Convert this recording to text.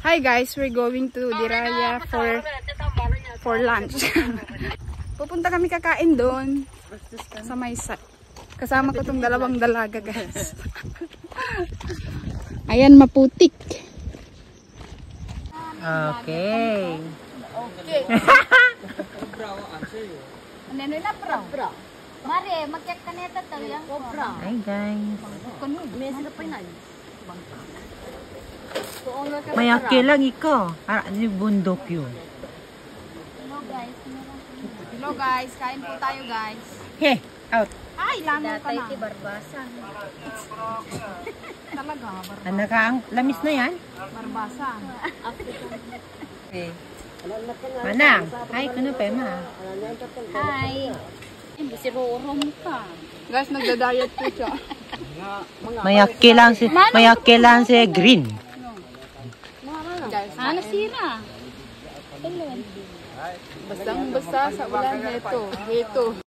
Hi guys, we're going to Diraya for lunch. Pupunta kami kakain doon sa Maysa. Kasama ko tong dalawang dalaga guys. Ayan, maputik. Okay. Okay. Ano na bro? Mari, magkak ka neta to yang bro. Hi guys. Mesa pa na. Mayaki lang ikaw. Para ni bundok yun. Hello guys. Hello guys, kain po tayo guys. Hey, out. Ay, langaw ka na. Datay ti barbasan. Talaga, Anak ang lamis na yan. barbasa. Okay. Manang, hi kuno pa ma. Hi. Imbisi rorom ka. Guys, nagda-diet po siya. Mayaki lang si green. Guys, Ano sira? basta sa ulan, heto.